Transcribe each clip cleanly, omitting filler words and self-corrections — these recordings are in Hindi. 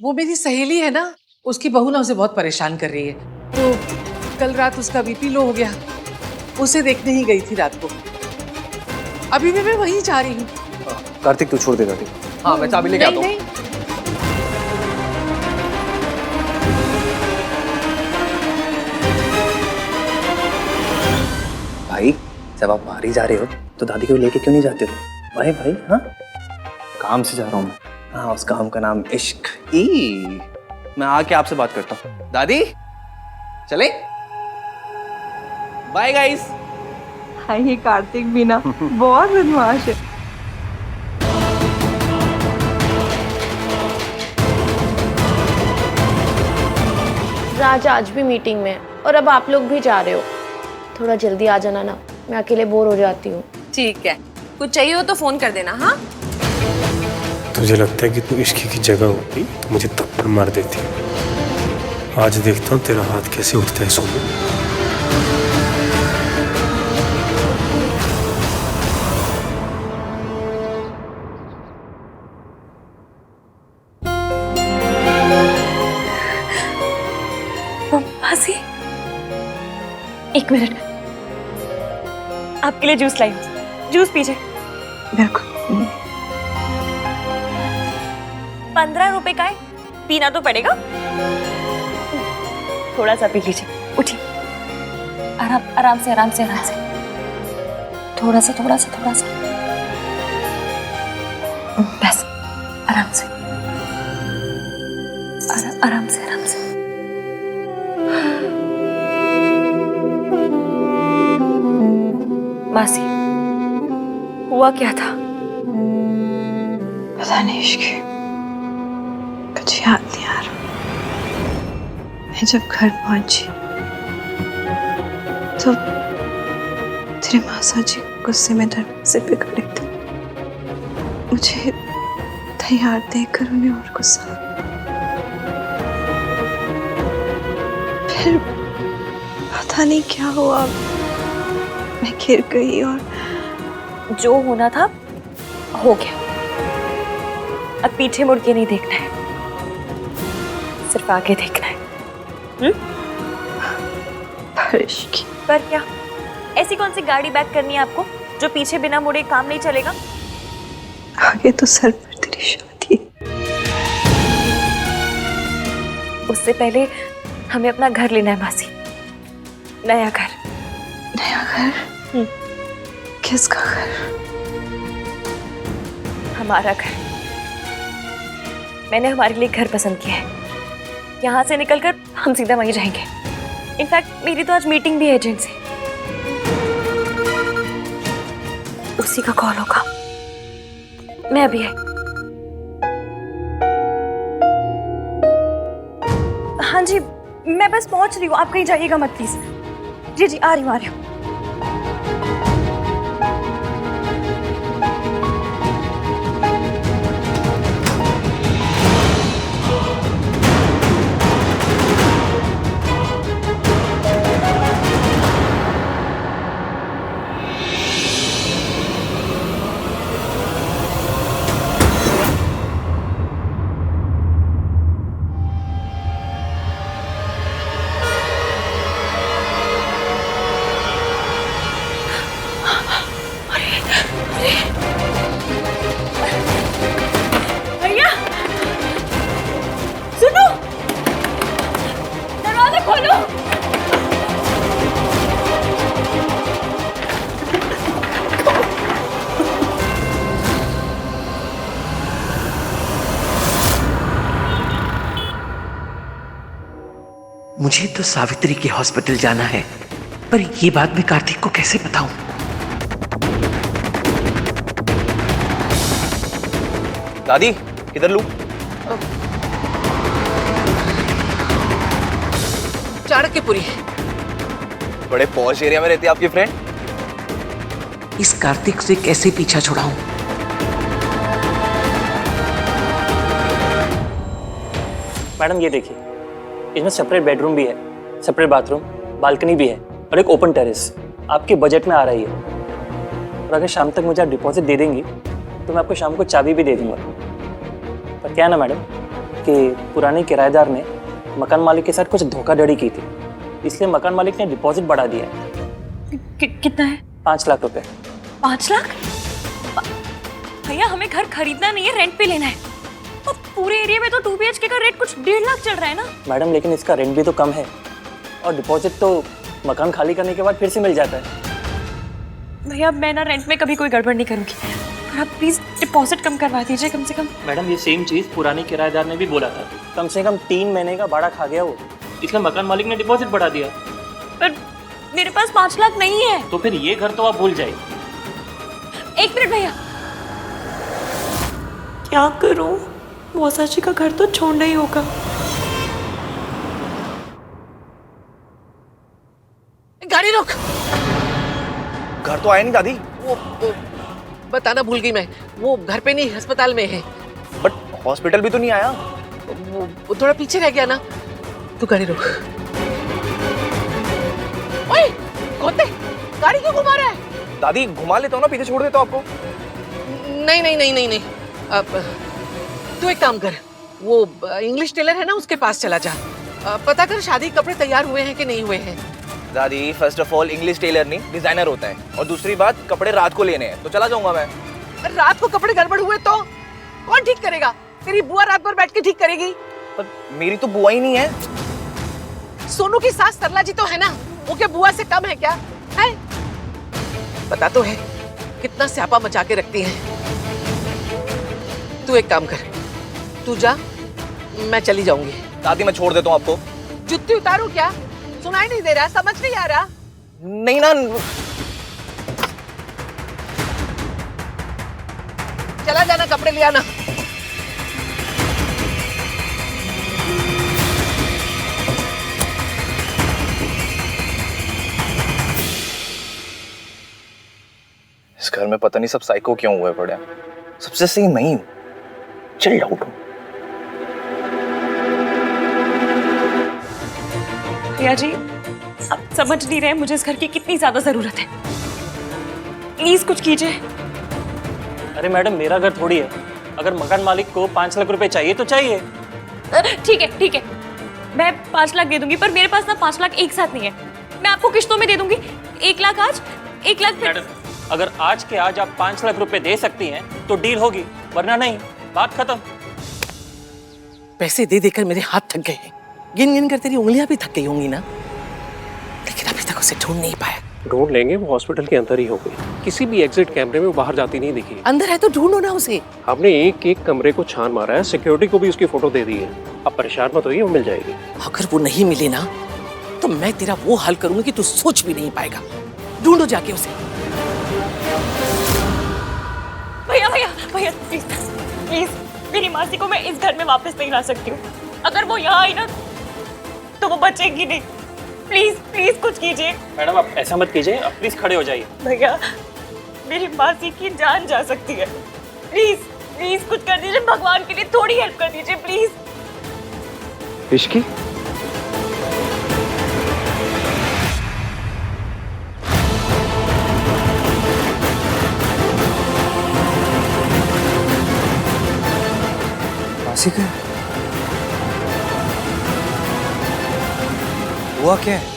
वो मेरी सहेली है ना, उसकी बहू ना उसे बहुत परेशान कर रही है। तो कल रात उसका बीपी लो हो गया, उसे देखने ही गई थी रात को। अभी भी मैं वहीं जा रही हूँ। कार्तिक तू छोड़ दे कार्तिक। हाँ मैं चाबी लेके आता हूँ। भाई जब आप बाहर ही जा रहे हो तो दादी को लेके क्यों नहीं जाते हो? भाई भाई हाँ काम से जा रहा हूँ मैं। हाँ उस काम का नाम इश्क। मैं आके आपसे बात करता हूँ। दादी चले बाय गाइस। हाँ ये कार्तिक भी ना बहुत बदमाश है। राज आज भी मीटिंग में है और अब आप लोग भी जा रहे हो। थोड़ा जल्दी आ जाना ना, मैं अकेले बोर हो जाती हूँ। ठीक है, कुछ चाहिए हो तो फोन कर देना। हाँ तुझे लगता है कि तू इश्क की जगह होती तो मुझे थप्पड़ मार देती। आज देखता हूँ तेरा हाथ कैसे उठता है सोनू। मासी, एक मिनट, आपके लिए जूस लाई। जूस पीजिए। 15 रुपए का है, पीना तो पड़ेगा। थोड़ा सा पी लीजिए। उठिए, आराम आराम से आराम से आराम से। थोड़ा सा थोड़ा सा थोड़ा सा, बस आराम से आराम से आराम से। मासी, हुआ क्या था? पता नहीं इश्क, कुछ याद नहीं आ रहा। मैं जब घर पहुंची तो तेरे मासा जी गुस्से में दरवाजे पे खड़े थे। मुझे तैयार देखकर उन्हें और गुस्सा। फिर पता नहीं क्या हुआ, मैं गिर गई और जो होना था हो गया। अब पीछे मुड़ के नहीं देखना है, सिर्फ आगे देखना है। बारिश की। पर क्या, ऐसी कौन सी गाड़ी बैक करनी है आपको जो पीछे बिना मुड़े काम नहीं चलेगा? आगे तो सर पर तेरी शादी। उससे पहले हमें अपना घर लेना है मासी, नया घर। नया घर? किसका घर? हमारा घर। मैंने हमारे लिए घर पसंद किया है। यहाँ से निकलकर हम सीधा वहीं रहेंगे। इनफैक्ट मेरी तो आज मीटिंग भी है एजेंट से। उसी का कॉल होगा। मैं अभी है। हाँ जी, मैं बस पहुंच रही हूँ, आप कहीं जाइएगा मत प्लीज। जी जी, आ रही हूँ आ रही हूँ। भैया सुनो, दरवाजा खोलो। मुझे तो सावित्री के हॉस्पिटल जाना है, पर ये बात मैं कार्तिक को कैसे बताऊं? दादी किधर लूं? चाणक्यपुरी। बड़े पॉश एरिया में रहती है आपकी फ्रेंड। इस कार्तिक से कैसे पीछा छुड़ाऊं? मैडम ये देखिए, इसमें सेपरेट बेडरूम भी है, सेपरेट बाथरूम, बालकनी भी है और एक ओपन टेरेस। आपके बजट में आ रही है। और अगर शाम तक मुझे आप डिपॉजिट दे देंगी तो मैं आपको शाम को चाबी भी दे दूंगा। पर क्या है ना मैडम, कि पुराने किराएदार ने मकान मालिक के साथ कुछ धोखाधड़ी की थी, इसलिए मकान मालिक ने डिपॉजिट बढ़ा दिया है। कितना है? 5 लाख रुपए। 5 लाख? भैया हमें घर खरीदना नहीं है, रेंट पे लेना है। और पूरे एरिया में तो 2 BHK का रेट कुछ 1.5 लाख चल रहा है ना। मैडम लेकिन इसका रेंट भी तो कम है और डिपॉजिट तो मकान खाली करने के बाद फिर से मिल जाता है। भैया मैं ना रेंट में कभी कोई गड़बड़ नहीं करूंगी, पर आप प्लीज डिपॉजिट कम करवा दीजिए कम से कम। मैडम ये सेम चीज पुराने किराएदार ने भी बोला था, कम से कम 3 महीने का भाड़ा खा गया वो, इसलिए मकान मालिक ने डिपॉजिट बढ़ा दिया। पर मेरे पास 5 लाख नहीं है। तो फिर ये घर तो आप भूल जाइए। 1 मिनट भैया, क्या करूं? मौसा जी का घर तो छोड़ना ही होगा। गाड़ी रोक। घर तो आया नहीं दादी। वो बताना भूल गई मैं, वो घर पे नहीं अस्पताल में है। बट हॉस्पिटल भी तो नहीं आया। वो थोड़ा पीछे रह गया ना। तू गाड़ी रोक। ओए खोते, गाड़ी क्यों घुमा रहा है? दादी घुमा लेता हूँ ना, पीछे छोड़ देता हूँ आपको। नहीं नहीं नहीं नहीं नहीं, अब तू एक काम कर, वो इंग्लिश टेलर है ना उसके पास चला जा, पता कर शादी के कपड़े तैयार हुए हैं कि नहीं हुए हैं। दादी first of all English tailor नहीं डिजाइनर होता है, और दूसरी बात कपड़े रात को लेने हैं, तो चला जाऊंगा मैं। रात को कपड़े गड़बड़ हुए तो कौन ठीक करेगा? तेरी बुआ रात भर बैठ के ठीक करेगी। पर मेरी तो बुआ ही नहीं है। सोनू की सास सरला जी तो है ना, वो क्या बुआ से कम है क्या? है पता तो है कितना स्यापा मचा के रखती है। तू एक काम कर, तू जा, मैं चली जाऊंगी। दादी मैं छोड़ देता हूँ आपको। जुत्ती उतारू क्या? सुनाई नहीं दे रहा, समझ नहीं आ रहा? नहीं ना। चला जाना, कपड़े ले आना। इस घर में पता नहीं सब साइको क्यों हुए पड़े हैं। सबसे सही मैं ही हूँ। चल आउट हूँ। भैया जी आप समझ नहीं रहे मुझे इस घर की कितनी ज्यादा जरूरत है, प्लीज कुछ कीजिए। अरे मैडम मेरा घर थोड़ी है, अगर मकान मालिक को 5 लाख रुपए चाहिए तो चाहिए। ठीक है, मैं 5 लाख दे दूंगी, पर मेरे पास ना 5 लाख एक साथ नहीं है, मैं आपको किश्तों में दे दूंगी। 1 लाख आज, 1 लाख फिर। मैडम अगर आज के आज आप 5 लाख रुपए दे सकती हैं तो डील होगी, वरना नहीं, बात खत्म। पैसे दे देकर मेरे हाथ थक गए हैं, गिन गिन कर तेरी उंगलियां भी थक गई होंगी ना, लेकिन अभी तक उसे ढूंढ नहीं पाया। ढूंढ लेंगे, वो हॉस्पिटल के अंदर ही हो गई। किसी भी एग्जिट कैमरे में वो बाहर जाती नहीं दिखी। अंदर है तो ढूंढो ना उसे। हमने एक एक कमरे को छान मारा है, सिक्योरिटी को भी उसकी फोटो दे दी है। अब परेशान मत होइए, वो मिल जाएगी। अगर वो नहीं मिले ना तो मैं तेरा वो हाल करूंगी कि तू सोच भी नहीं पाएगा। ढूंढो जाके उसे। भैया प्लीज मेरी मासी को मैं इस घर में वापस नहीं ला सकती हूँ। अगर वो यहाँ आई ना तो वो बचेगी नहीं। प्लीज कुछ कीजिए। मैडम आप ऐसा मत कीजिए, आप प्लीज खड़े हो जाइए। भैया मेरी मासी की जान जा सकती है, प्लीज कुछ कर दीजिए, भगवान के लिए थोड़ी हेल्प कर दीजिए प्लीज। इश्की मासी का हुआ क्या है?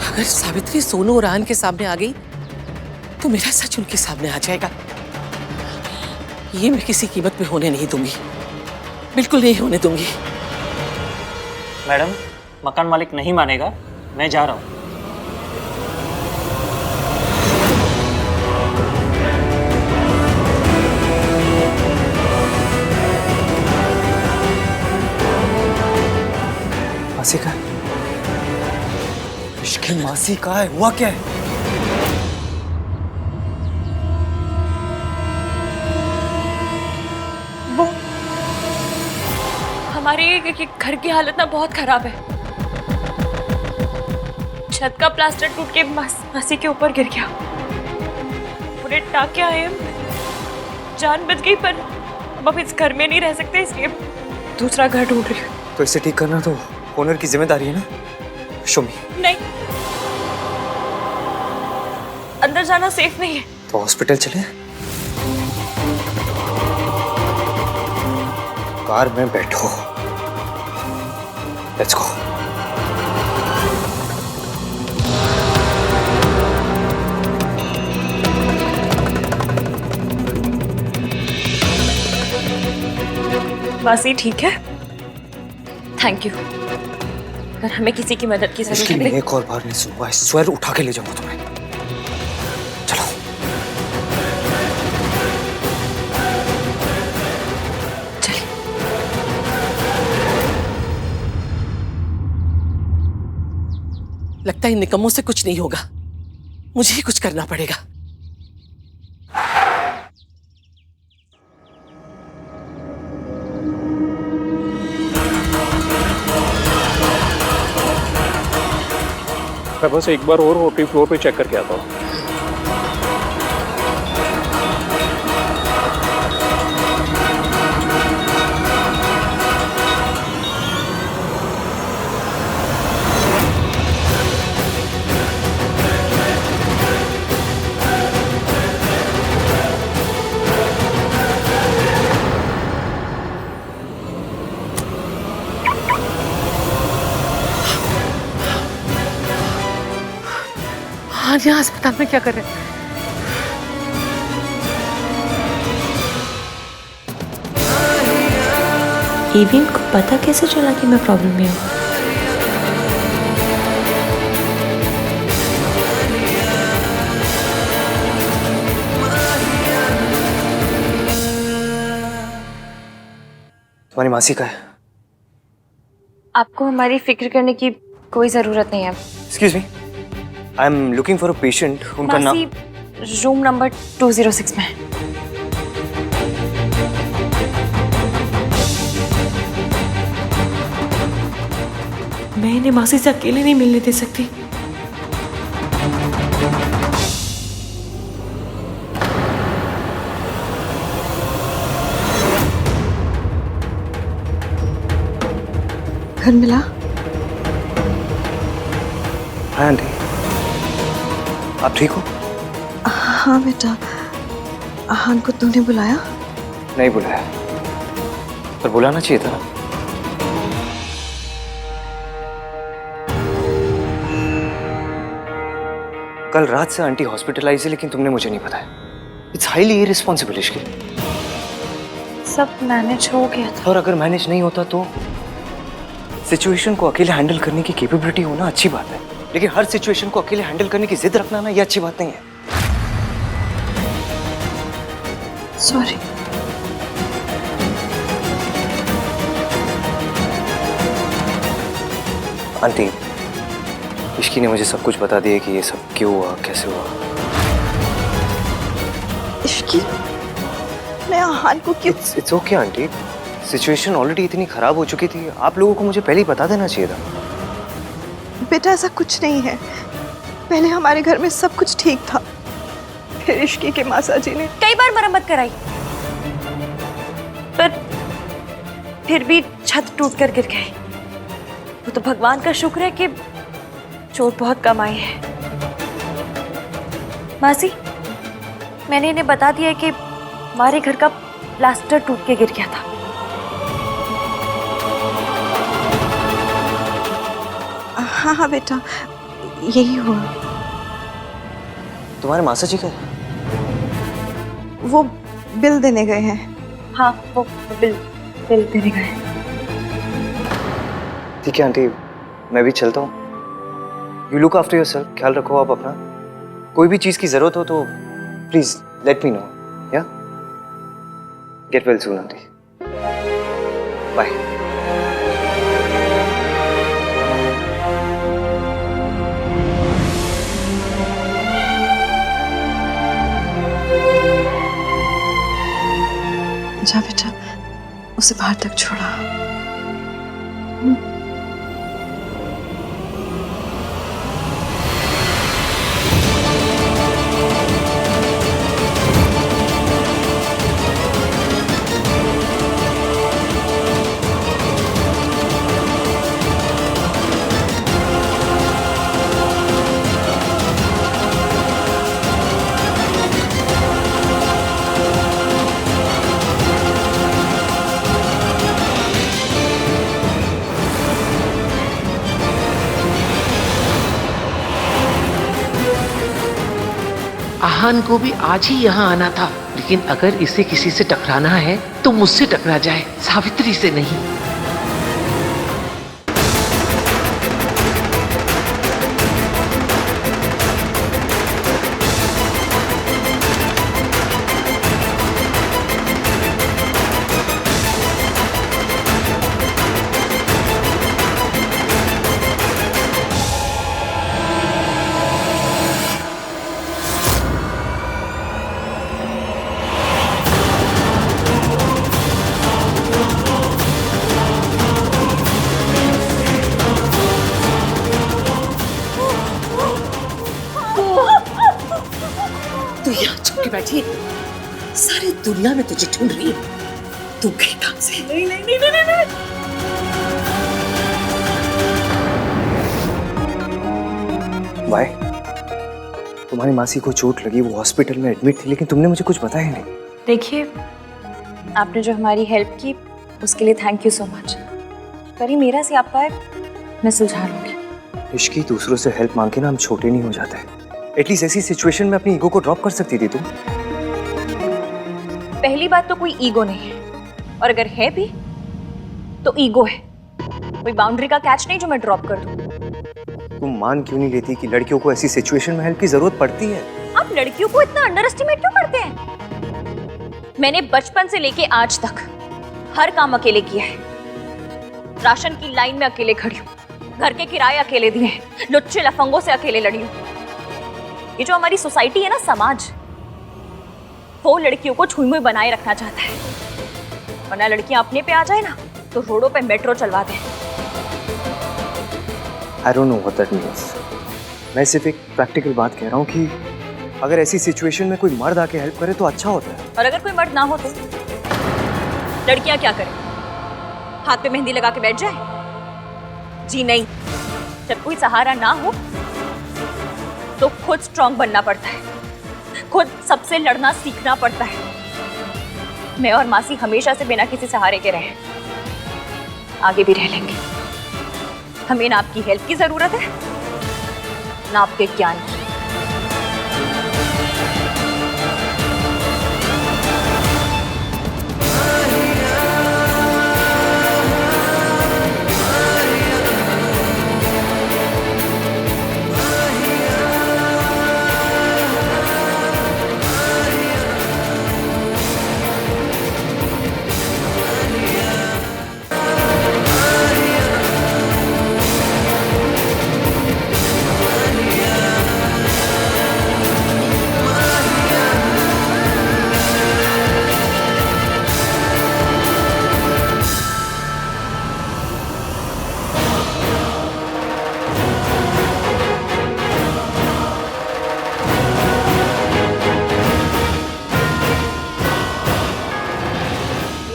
अगर सावित्री सोनू और आन के सामने आ गई तो मेरा सच उनके सामने आ जाएगा। ये मैं किसी कीमत पे होने नहीं दूंगी, बिल्कुल नहीं होने दूंगी। मैडम मकान मालिक नहीं मानेगा, मैं जा रहा हूँ। मासी का इश्की मासी का है, हुआ क्या है? वो हमारे घर की हालत ना बहुत खराब है। छत का प्लास्टर टूट के मासी के ऊपर गिर गया, पूरे टाके आए, जान बच गई, पर अब इस घर में नहीं रह सकते, इसलिए दूसरा घर ढूंढ रही हूँ। तो इसे ठीक करना तो ओनर की जिम्मेदारी है ना शोमी। नहीं, अंदर जाना सेफ नहीं है। तो हॉस्पिटल चले। कार में बैठो। Let's go. मासी ठीक है? Thank you. अगर हमें किसी की मदद की इसकी जरूरत मैं है एक और बार नहीं सुनूंगा। स्वेर उठा के ले जाऊंगा तुम्हें। चलो। चलिए। लगता है इन निकम्मों से कुछ नहीं होगा, मुझे ही कुछ करना पड़ेगा। मैं बस एक बार और ओटी फ्लोर पे चेक करके आता हूँ। हाँ, यहाँ अस्पताल में क्या कर रहे हैं? ईवीएम को पता कैसे चला कि मैं प्रॉब्लम में हूँ? तुम्हारी मासी का है? आपको हमारी फिक्र करने की कोई जरूरत नहीं है। Excuse me, I am looking for a patient. उनका नाम? मासी रूम नंबर 206 में है। मैं इन्हें मासी से अकेले नहीं मिलने दे सकती। घर मिला? हाँ आंटी, आप ठीक हो? हाँ बेटा। आहान को तूने बुलाया? नहीं बुलाया, पर बुलाना चाहिए था। कल रात से आंटी हॉस्पिटलाइज है, लेकिन तुमने मुझे नहीं बताया। It's highly irresponsible Ishki. सब मैनेज हो गया था। और अगर मैनेज नहीं होता तो? सिचुएशन को अकेले हैंडल करने की कैपेबिलिटी होना अच्छी बात है, लेकिन हर सिचुएशन को अकेले हैंडल करने की जिद रखना ना, ये अच्छी बात नहीं है। सॉरी। आंटी, इश्की ने मुझे सब कुछ बता दिया कि ये सब क्यों हुआ, कैसे हुआ। इश्की, मैं आहान को क्यों? It's okay aunty, situation already इतनी खराब हो चुकी थी। आप लोगों को मुझे पहले ही बता देना चाहिए था। बेटा ऐसा कुछ नहीं है। पहले हमारे घर में सब कुछ ठीक था, फिर इश्की के मासा जी ने कई बार मरम्मत कराई, पर फिर भी छत टूटकर गिर गई। वो तो भगवान का शुक्र है कि चोट बहुत कम आई है। मासी, मैंने इन्हें बता दिया कि हमारे घर का प्लास्टर टूट के गिर गया था। हाँ हाँ बेटा, यही हुआ। तुम्हारे मासा जी का? वो बिल देने गए हैं। हाँ, वो बिल देने गए। ठीक है आंटी, मैं भी चलता हूँ। यू लुक आफ्टर योरसेल्फ, ख्याल रखो आप अपना। कोई भी चीज़ की ज़रूरत हो तो प्लीज़ लेट मी नो। या get well soon aunty. Bye. जा बेटा, उसे बाहर तक छोड़ा। आहान को भी आज ही यहाँ आना था, लेकिन अगर इसे किसी से टकराना है तो मुझसे टकरा जाए, सावित्री से नहीं। तू यहाँ छुप के बैठी है, सारी दुनिया में तुझे ढूंढ रही है। तू गई कहाँ से? नहीं नहीं नहीं नहीं नहीं। भाई, तुम्हारी मासी को चोट लगी, वो हॉस्पिटल में एडमिट थी, लेकिन तुमने मुझे कुछ बताया नहीं। देखिए, आपने जो हमारी हेल्प की उसके लिए थैंक यू सो मच। पर ये मेरा से आपका है, मैं सुलझा लूंगी। इश्की, दूसरों से हेल्प मांग के ना हम छोटे नहीं हो जाते। एटलीस्ट ऐसी सिचुएशन में अपनी ईगो को ड्रॉप कर सकती थी तुम। पहली बात तो कोई ईगो नहीं है, और अगर है भी तो ईगो है। कोई बाउंड्री का कैच नहीं जो मैं ड्रॉप कर दूं। तुम मान क्यों नहीं लेती कि लड़कियों को ऐसी सिचुएशन में हेल्प की जरूरत पड़ती है? आप लड़कियों को इतना अंडर एस्टिमेट क्यों करते हैं? मैंने बचपन से लेके आज तक हर काम अकेले किया है। राशन की लाइन में अकेले खड़ी हूँ, घर के किराए अकेले दिए हैं, लुच्चे लफंगों से अकेले लड़ी हूँ। ये जो हमारी सोसाइटी है ना, समाज, वो लड़कियों को छुई मुई बनाए रखना चाहता है, वरना लड़कियां अपने पे आ जाए ना तो रोडों पे मेट्रो चलवा दे। I don't know what that means. मैं सिर्फ एक प्रैक्टिकल बात कह रहा हूँ कि अगर ऐसी सिचुएशन में कोई मर्द आके हेल्प करे तो अच्छा होता है। और अगर कोई मर्द ना हो तो लड़कियां क्या करें? हाथ पे मेहंदी लगा के बैठ जाए? जी नहीं, जब कोई सहारा ना हो तो खुद स्ट्रांग बनना पड़ता है, खुद सबसे लड़ना सीखना पड़ता है। मैं और मासी हमेशा से बिना किसी सहारे के रहे, आगे भी रह लेंगे। हमें ना आपकी हेल्प की जरूरत है, ना आपके ज्ञान की।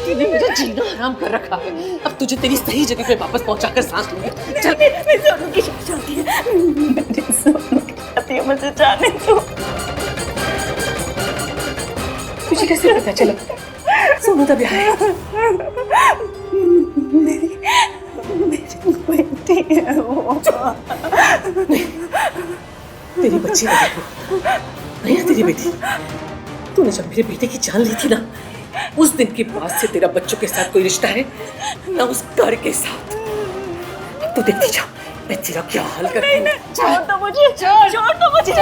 तूने मेरा जीना हराम कर रखा है। अब तुझे तेरी सही जगह पे वापस पहुंचाकर सांस लूंगी। चल, मैं सोनू की शादी चाहती है, मैंने सोनू की शादी है, मुझे जाने दो। तुझे कैसे पता चला सोनू का ब्याह है? मेरी बेटी है वो। तेरी बच्ची नहीं है, तेरी बेटी। तूने जब मेरे बेटे की जान ली थी ना, उस दिन के बाद से तेरा बच्चों के साथ कोई रिश्ता है ना उस घर के साथ। तू देखती जा मैं तेरा क्या हाल करती हूँ। छोड़ दो मुझे, छोड़ दो मुझे।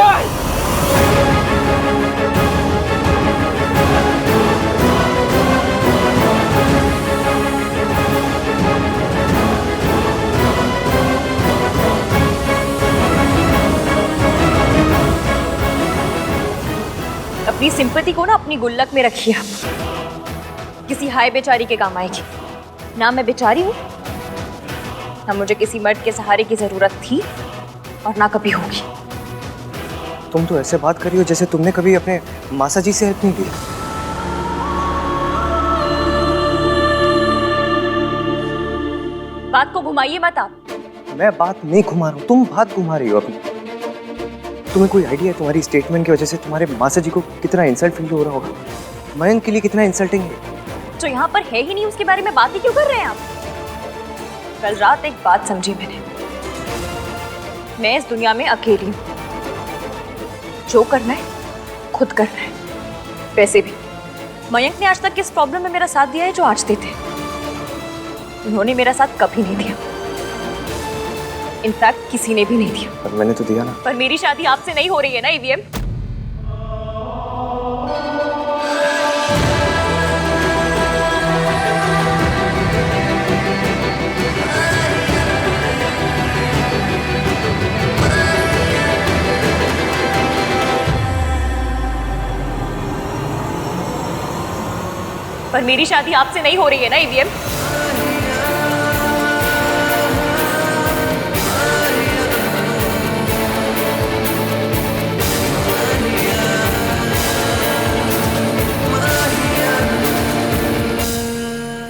अपनी सिंपैथी को ना अपनी गुल्लक में रखिए आप, किसी हाय बेचारी के काम आएगी। ना मैं बेचारी हूँ, ना मुझे किसी मर्द के सहारे की जरूरत थी और ना कभी होगी। तुम तो ऐसे बात कर रही हो जैसे तुमने कभी अपने मासा जी से हेल्प नहीं की। बात को घुमाइए मत आप। मैं बात नहीं घुमा रहा हूँ, तुम बात घुमा रही हो अपनी। तुम्हें कोई आइडिया है तुम्हारी स्टेटमेंट की वजह से तुम्हारे मासा जी को कितना इंसल्ट फील हो रहा होगा? मयंक के लिए कितना इंसल्टिंग है। जो यहाँ पर है ही नहीं उसके बारे में बात ही क्यों कर रहे हैं आप? कल रात एक बात समझी मैंने, मैं इस दुनिया में अकेली हूँ। जो करना है खुद कर रहे हैं। वैसे भी मयंक ने आज तक इस प्रॉब्लम में मेरा साथ दिया है जो आज देते। उन्होंने मेरा साथ कभी नहीं दिया, इनफैक्ट किसी ने भी नहीं दिया। पर मैंने तो दिया ना। पर मेरी शादी आपसे नहीं हो रही है ना ईवीएम। पर मेरी शादी आपसे नहीं हो रही है ना ईवीएम।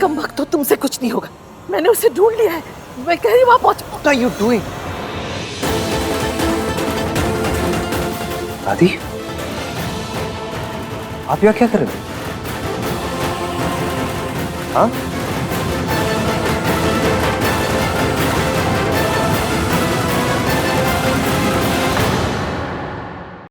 कम वक्त तो तुमसे कुछ नहीं होगा। मैंने उसे ढूंढ लिया है। मैं कह रही वहां पहुंच। What are you doing? दादी, आप यहाँ क्या कर रहे हो? हाँ?